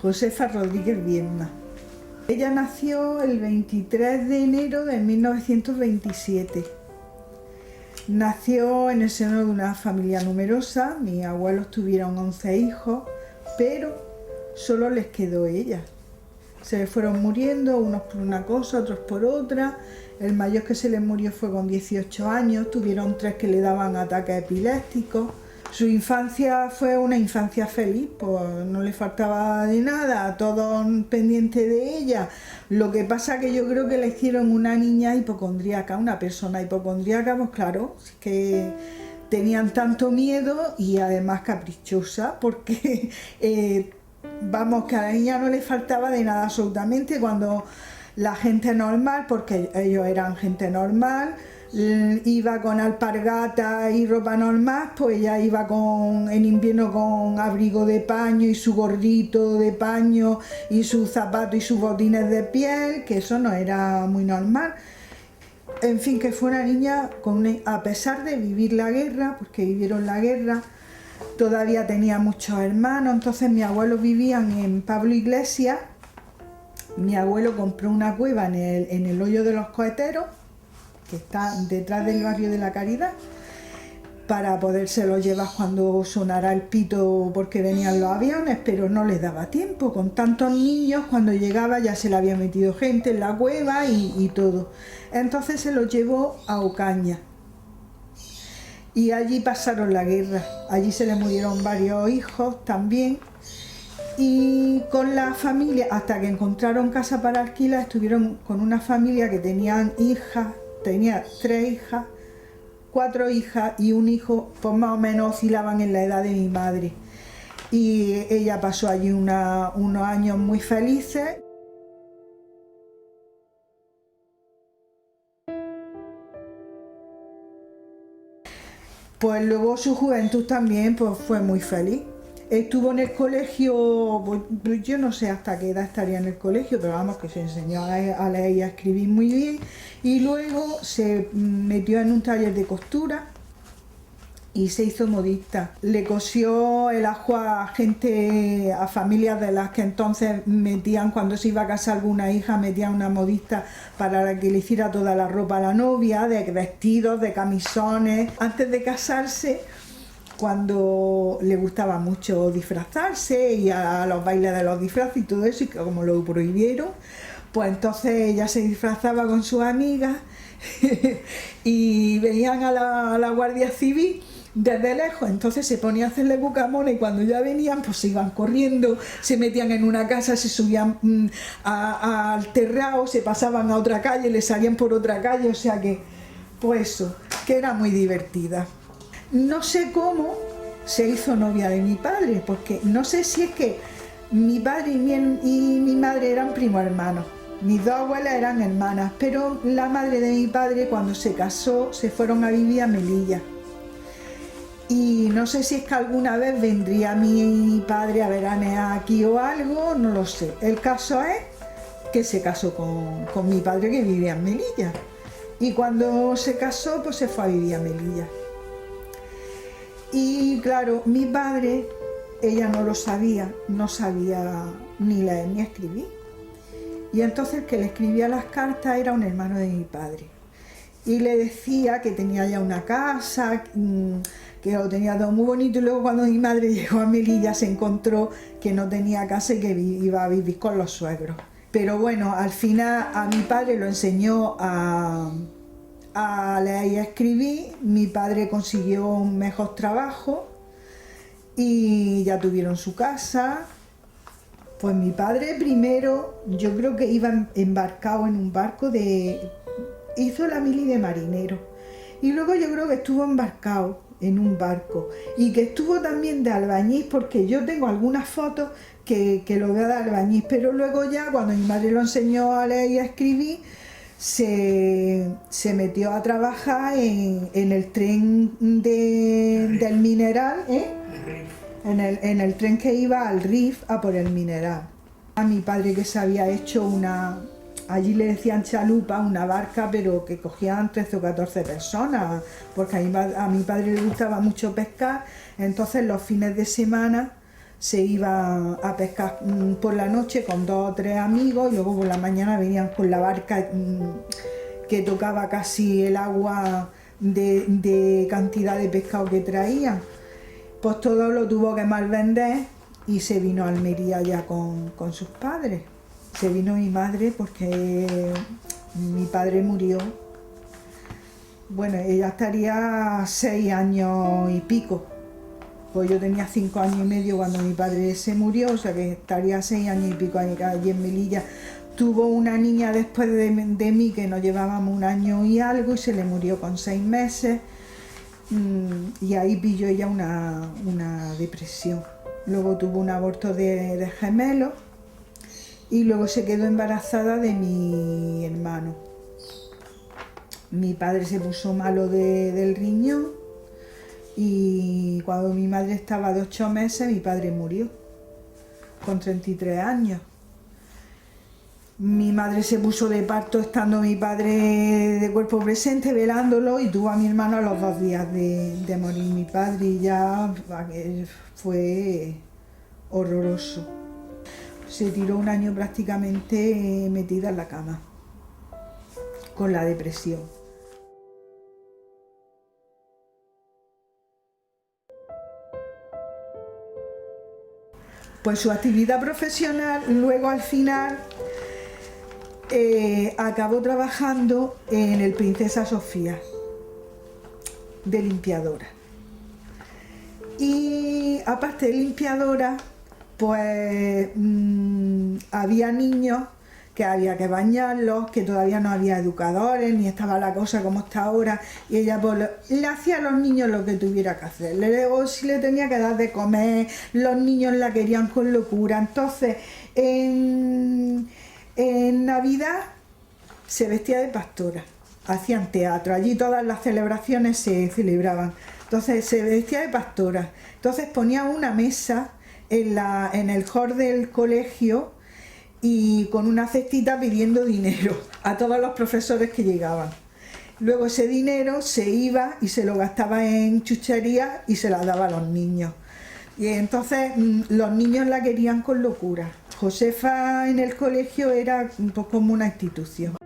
Josefa Rodríguez Viedma. Ella nació el 23 de enero de 1927. Nació en el seno de una familia numerosa. Mis abuelos tuvieron 11 hijos, pero solo les quedó ella. Se les fueron muriendo, unos por una cosa, otros por otra. El mayor que se les murió fue con 18 años, tuvieron 3 que le daban ataques epilépticos. Su infancia fue una infancia feliz, pues no le faltaba de nada, todos pendientes de ella. Lo que pasa que yo creo que le hicieron una niña hipocondríaca, una persona hipocondríaca, pues claro, que tenían tanto miedo y además caprichosa, porque vamos, que a la niña no le faltaba de nada absolutamente. Cuando la gente normal, porque ellos eran gente normal, iba con alpargata y ropa normal, pues ella iba en invierno con abrigo de paño y su gorrito de paño y sus zapatos y sus botines de piel, que eso no era muy normal. En fin, que fue una niña, a pesar de vivir la guerra, porque vivieron la guerra, todavía tenía muchos hermanos. Entonces mis abuelos vivían en Pablo Iglesias. Mi abuelo compró una cueva en el Hoyo de los Coheteros, que está detrás del barrio de la Caridad, para podérselo llevar cuando sonara el pito, porque venían los aviones, pero no les daba tiempo. Con tantos niños, cuando llegaba ya se le había metido gente en la cueva y todo. Entonces se lo llevó a Ocaña. Y allí pasaron la guerra. Allí se le murieron varios hijos también. Y con la familia, hasta que encontraron casa para alquilar, estuvieron con una familia que tenían hijas. Tenía 3 hijas, 4 hijas y un hijo, pues más o menos oscilaban en la edad de mi madre. Y ella pasó allí unos años muy felices. Pues luego su juventud también pues, fue muy feliz. Estuvo en el colegio, pues, yo no sé hasta qué edad estaría en el colegio, pero vamos, que se enseñó a leer y a escribir muy bien. Y luego se metió en un taller de costura y se hizo modista. Le cosió el ajo a gente, a familias de las que entonces metían, cuando se iba a casar alguna hija, metían una modista para que le hiciera toda la ropa a la novia, de vestidos, de camisones. Antes de casarse, cuando le gustaba mucho disfrazarse y a los bailes de los disfraces y todo eso, y como lo prohibieron, pues entonces ella se disfrazaba con sus amigas y venían a la Guardia Civil desde lejos. Entonces se ponía a hacerle bucamona y cuando ya venían pues se iban corriendo, se metían en una casa, se subían al terrado, se pasaban a otra calle, le salían por otra calle, o sea que, pues eso, que era muy divertida. No sé cómo se hizo novia de mi padre, porque no sé si es que mi padre y mi madre eran primos hermanos. Mis 2 abuelas eran hermanas, pero la madre de mi padre, cuando se casó, se fueron a vivir a Melilla. Y no sé si es que alguna vez vendría mi padre a veranear aquí o algo, no lo sé. El caso es que se casó con mi padre, que vivía en Melilla. Y cuando se casó, pues se fue a vivir a Melilla. Y claro, mi padre, ella no lo sabía, no sabía ni leer ni escribir. Y entonces el que le escribía las cartas era un hermano de mi padre. Y le decía que tenía ya una casa, que lo tenía todo muy bonito, y luego cuando mi madre llegó a Melilla se encontró que no tenía casa y que iba a vivir con los suegros. Pero bueno, al final a mi padre lo enseñó a leer y a escribir. Mi padre consiguió un mejor trabajo y ya tuvieron su casa. Pues mi padre primero, yo creo que iba embarcado en un barco hizo la mili de marinero. Y luego yo creo que estuvo embarcado en un barco y que estuvo también de albañil, porque yo tengo algunas fotos que lo veo de albañil, pero luego ya cuando mi madre lo enseñó a leer y a escribir, se metió a trabajar en el tren del mineral, en el tren que iba al RIF a por el mineral. A mi padre, que se había hecho allí le decían chalupa, una barca, pero que cogían 13 o 14 personas, porque a mi padre le gustaba mucho pescar. Entonces los fines de semana se iba a pescar por la noche con 2 o 3 amigos y luego por la mañana venían con la barca que tocaba casi el agua de cantidad de pescado que traían. Pues todo lo tuvo que mal vender y se vino a Almería ya con sus padres. Se vino mi madre porque mi padre murió. Bueno, ella estaría 6 años y pico. Pues yo tenía 5 años y medio cuando mi padre se murió, o sea que estaría 6 años y pico allí en Melilla. Tuvo una niña después de mí que nos llevábamos 1 año y algo y se le murió con 6 meses. Y ahí pilló ella una depresión. Luego tuvo un aborto de gemelos y luego se quedó embarazada de mi hermano. Mi padre se puso malo del riñón y cuando mi madre estaba de 8 meses mi padre murió con 33 años. Mi madre se puso de parto estando mi padre de cuerpo presente, velándolo, y tuvo a mi hermano a los 2 días de morir mi padre, y ya fue horroroso. Se tiró 1 año prácticamente metida en la cama, con la depresión. Pues su actividad profesional, luego al final, acabó trabajando en el Princesa Sofía, de limpiadora. Y aparte de limpiadora, pues había niños que había que bañarlos, que todavía no había educadores, ni estaba la cosa como está ahora, y ella pues, le hacía a los niños lo que tuviera que hacer. Luego si le tenía que dar de comer, los niños la querían con locura. Entonces, en Navidad se vestía de pastora, hacían teatro, allí todas las celebraciones se celebraban. Entonces se vestía de pastora, entonces ponía una mesa en el hall del colegio y con una cestita pidiendo dinero a todos los profesores que llegaban. Luego ese dinero se iba y se lo gastaba en chucherías y se las daba a los niños. Y entonces los niños la querían con locura. Josefa en el colegio era un poco como una institución.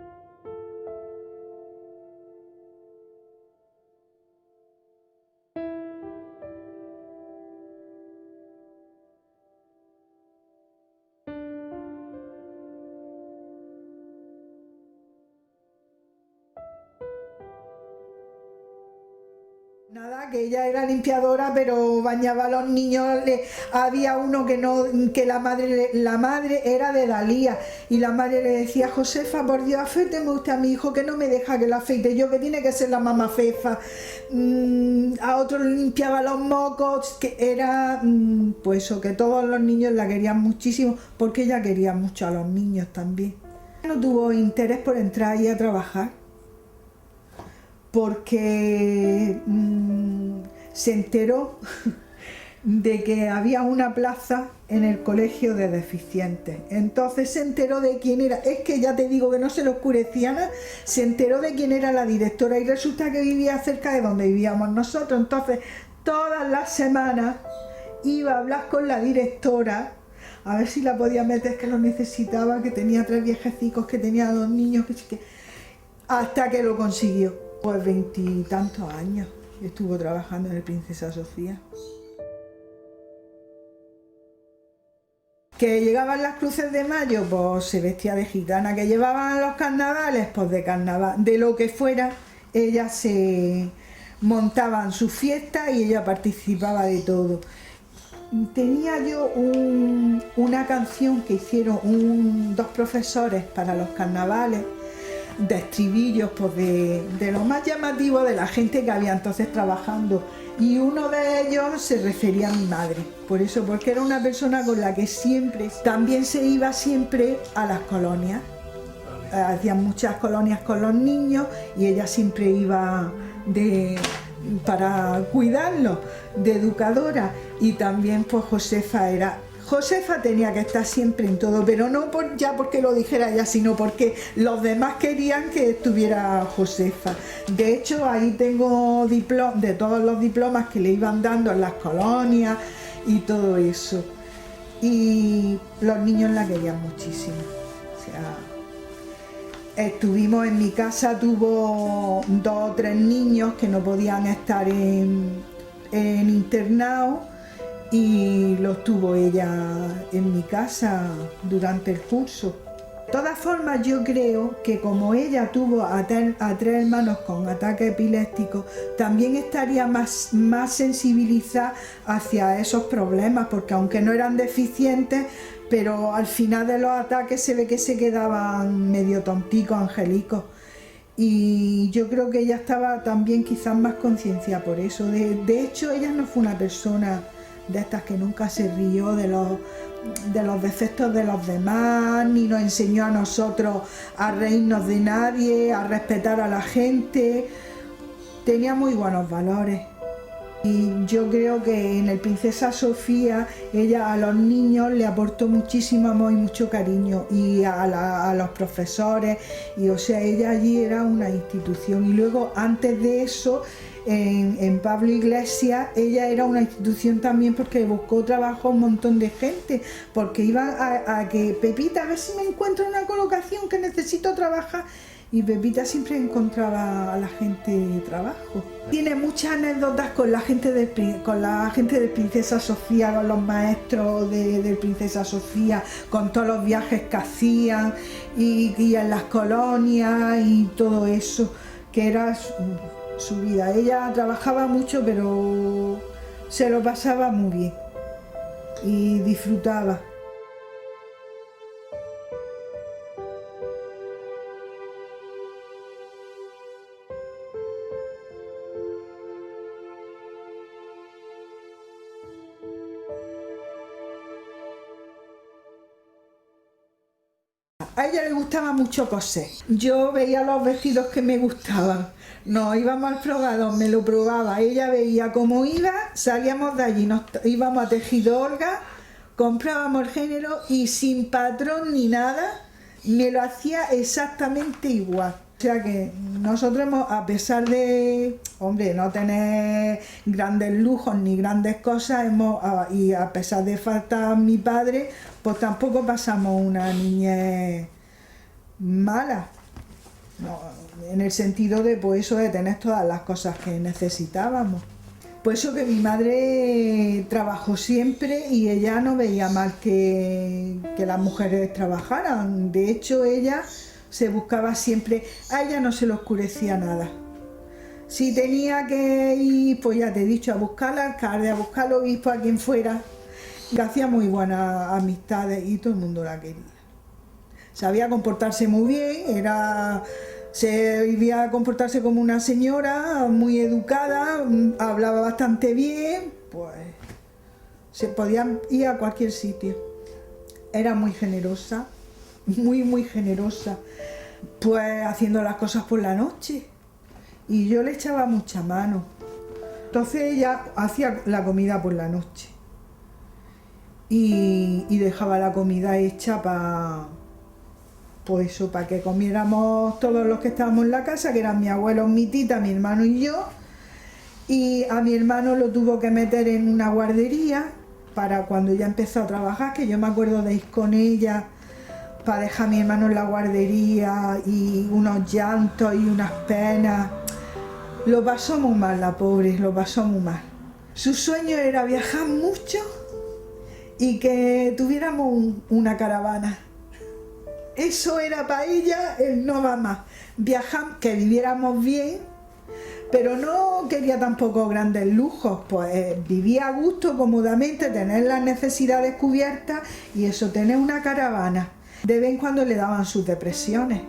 Nada, que ella era limpiadora, pero bañaba a los niños. Había uno que la madre era de Dalía, y la madre le decía: Josefa, por Dios, afeíteme usted a mi hijo, que no me deja que lo afeite yo, que tiene que ser la mamá Fefa. A otro le limpiaba los mocos, que era pues eso, que todos los niños la querían muchísimo, porque ella quería mucho a los niños también. No tuvo interés por entrar ahí a trabajar, porque se enteró de que había una plaza en el colegio de deficientes. Entonces se enteró de quién era, es que ya te digo que no se le oscurecía nada, se enteró de quién era la directora, y resulta que vivía cerca de donde vivíamos nosotros. Entonces todas las semanas iba a hablar con la directora a ver si la podía meter, que lo necesitaba, que tenía 3 viejecicos, que tenía 2 niños, hasta que lo consiguió. Pues 20 y tantos años estuvo trabajando en el Princesa Sofía. Que llegaban las cruces de mayo, pues se vestía de gitana. Que llevaban los carnavales, pues de carnaval, de lo que fuera, ellas se montaban sus fiestas y ella participaba de todo. Tenía yo una canción que hicieron 2 profesores para los carnavales, de estribillos, pues de lo más llamativo de la gente que había entonces trabajando, y uno de ellos se refería a mi madre, por eso, porque era una persona con la que siempre, también se iba siempre a las colonias, hacían muchas colonias con los niños y ella siempre iba para cuidarlos, de educadora. Y también pues Josefa tenía que estar siempre en todo, pero no ya porque lo dijera ella, sino porque los demás querían que estuviera Josefa. De hecho, ahí tengo de todos los diplomas que le iban dando en las colonias y todo eso. y los niños la querían muchísimo. O sea, estuvimos en mi casa, tuvo 2 o 3 niños que no podían estar en internado y los tuvo ella en mi casa durante el curso. De todas formas, yo creo que como ella tuvo a 3 hermanos con ataque epiléptico, también estaría más sensibilizada hacia esos problemas, porque aunque no eran deficientes, pero al final de los ataques se ve que se quedaban medio tonticos, angelicos. Y yo creo que ella estaba también quizás más concienciada por eso. De hecho, ella no fue una persona de estas que nunca se rió de los defectos de los demás, ni nos enseñó a nosotros a reírnos de nadie, a respetar a la gente. Tenía muy buenos valores. Y yo creo que en el Princesa Sofía ella a los niños le aportó muchísimo amor y mucho cariño, y a los profesores, y o sea, ella allí era una institución. Y luego antes de eso en Pablo Iglesias ella era una institución también, porque buscó trabajo a un montón de gente, porque iban a que Pepita, a ver si me encuentro una colocación que necesito trabajar, y Pepita siempre encontraba a la gente trabajo. Tiene muchas anécdotas con la gente de Princesa Sofía, con los maestros de Princesa Sofía, con todos los viajes que hacían y en las colonias y todo eso, que era su vida. Ella trabajaba mucho, pero se lo pasaba muy bien y disfrutaba. A ella le gustaba mucho coser. Yo veía los vestidos que me gustaban. Nos íbamos al probador, me lo probaba. Ella veía cómo iba, salíamos de allí, nos íbamos a Tejido Olga, comprábamos el género y sin patrón ni nada, me lo hacía exactamente igual. O sea que nosotros a pesar de, hombre, no tener grandes lujos ni grandes cosas, y a pesar de faltar mi padre, pues tampoco pasamos una niñez mala. No, en el sentido de, pues eso, de tener todas las cosas que necesitábamos. Pues eso, que mi madre trabajó siempre y ella no veía mal que las mujeres trabajaran. De hecho, ella se buscaba siempre, a ella no se le oscurecía nada. Si tenía que ir, pues ya te he dicho, a buscar al alcalde, a buscar al obispo, a quien fuera, que hacía muy buenas amistades y todo el mundo la quería. Sabía comportarse muy bien, se vivía a comportarse como una señora, muy educada, hablaba bastante bien, pues se podía ir a cualquier sitio. Era muy generosa, muy generosa, pues haciendo las cosas por la noche, y yo le echaba mucha mano. Entonces ella hacía la comida por la noche y dejaba la comida hecha para que comiéramos todos los que estábamos en la casa, que eran mi abuelo, mi tita, mi hermano y yo. Y a mi hermano lo tuvo que meter en una guardería para cuando ella empezó a trabajar, que yo me acuerdo de ir con ella para dejar a mi hermano en la guardería, y unos llantos y unas penas. Lo pasó muy mal, la pobre, lo pasó muy mal. Su sueño era viajar mucho y que tuviéramos una caravana. Eso era para ella el no va más. Viajar, que viviéramos bien, pero no quería tampoco grandes lujos, pues vivía a gusto, cómodamente, tener las necesidades cubiertas, y eso, tener una caravana. De vez en cuando le daban sus depresiones.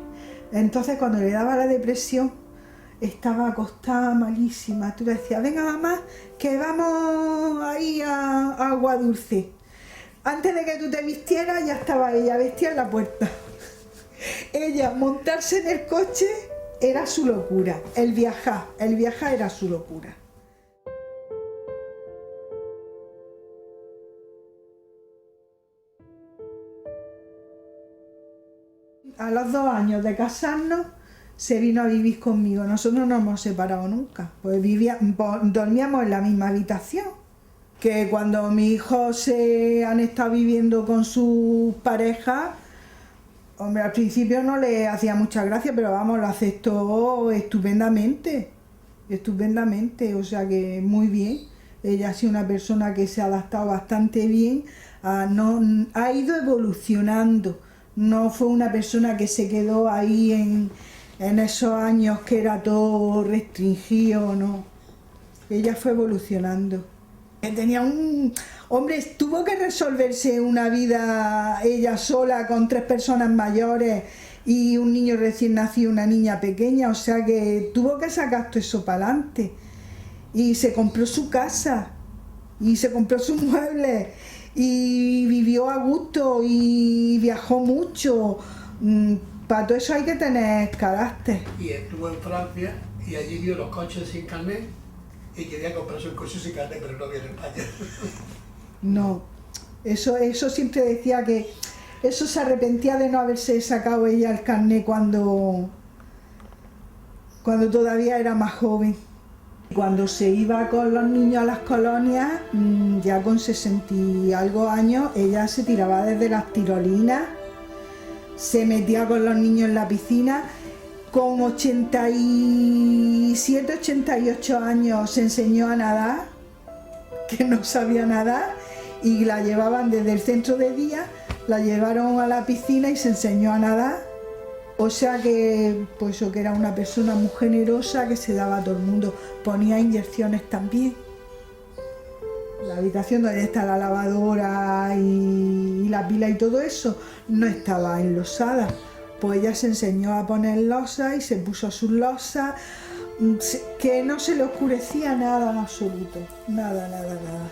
Entonces cuando le daba la depresión, estaba acostada malísima. Tú le decías, venga mamá, que vamos ahí a Agua Dulce. Antes de que tú te vistieras, ya estaba ella vestida en la puerta. Ella, montarse en el coche era su locura. El viajar era su locura. A los 2 años de casarnos, se vino a vivir conmigo. Nosotros no nos hemos separado nunca, pues dormíamos en la misma habitación. que cuando mis hijos se han estado viviendo con sus parejas, hombre, al principio no le hacía mucha gracia, pero vamos, lo aceptó estupendamente, estupendamente, o sea que muy bien. Ella ha sido una persona que se ha adaptado bastante bien, ha ido evolucionando, no fue una persona que se quedó ahí en esos años que era todo restringido, no. Ella fue evolucionando. Tenía hombre, tuvo que resolverse una vida ella sola con 3 personas mayores y un niño recién nacido, una niña pequeña, o sea que tuvo que sacar todo eso para adelante. Y se compró su casa, y se compró sus muebles, y vivió a gusto, y viajó mucho. Para todo eso hay que tener carácter. Y estuvo en Francia, y allí vio los coches sin carnet, y quería comprarse un coche sin carnet, pero no había en España. No, eso siempre decía que eso se arrepentía de no haberse sacado ella el carnet cuando todavía era más joven. Cuando se iba con los niños a las colonias, ya con 60 y algo años, ella se tiraba desde las tirolinas, se metía con los niños en la piscina. Con 87, 88 años se enseñó a nadar, que no sabía nadar, y la llevaban desde el centro de día, la llevaron a la piscina y se enseñó a nadar. O sea que, pues eso, que era una persona muy generosa, que se daba a todo el mundo. Ponía inyecciones también. La habitación donde está la lavadora y la pila y todo eso no estaba enlosada. Pues ella se enseñó a poner losas y se puso sus losas, que no se le oscurecía nada en absoluto. Nada, nada, nada.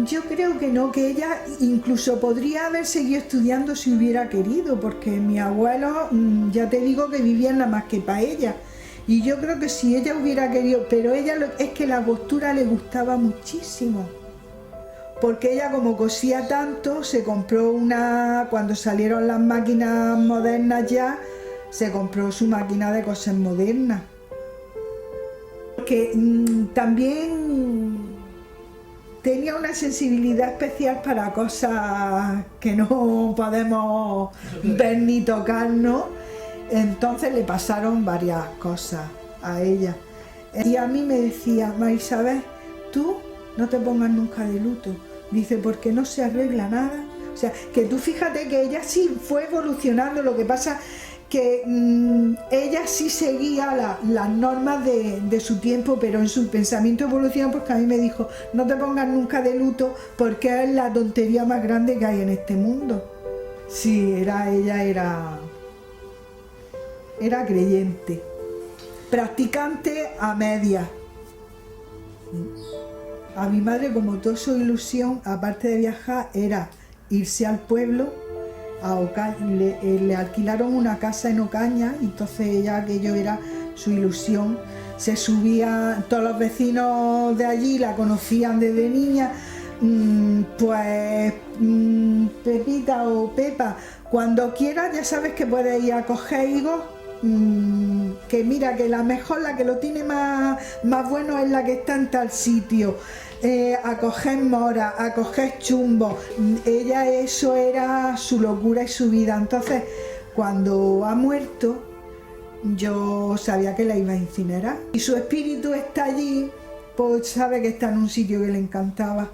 Yo creo que no, que ella incluso podría haber seguido estudiando si hubiera querido, porque mi abuelo, ya te digo que vivían nada más que para ella. Y yo creo que si ella hubiera querido, pero ella es que la costura le gustaba muchísimo. Porque ella, como cosía tanto, se compró cuando salieron las máquinas modernas ya, se compró su máquina de coser moderna. Porque también tenía una sensibilidad especial para cosas que no podemos ver ni tocar, ¿no? Entonces le pasaron varias cosas a ella. Y a mí me decía, María Isabel, tú no te pongas nunca de luto. Dice, porque no se arregla nada. O sea, que tú fíjate que ella sí fue evolucionando, lo que pasa que ella sí seguía las normas de su tiempo, pero en su pensamiento evolucionó, porque a mí me dijo, no te pongas nunca de luto porque es la tontería más grande que hay en este mundo. Sí, ella era creyente, practicante a medias. A mi madre, como toda su ilusión, aparte de viajar, era irse al pueblo. Le alquilaron una casa en Ocaña, y entonces ella, aquello era su ilusión. Se subía, todos los vecinos de allí la conocían desde niña, Pepita o Pepa, cuando quieras ya sabes que puedes ir a coger higos, que mira que la mejor, la que lo tiene más bueno es la que está en tal sitio. A coger mora, a coger chumbo. Ella, eso era su locura y su vida. Entonces, cuando ha muerto, yo sabía que la iba a incinerar. Y su espíritu está allí, pues sabe que está en un sitio que le encantaba.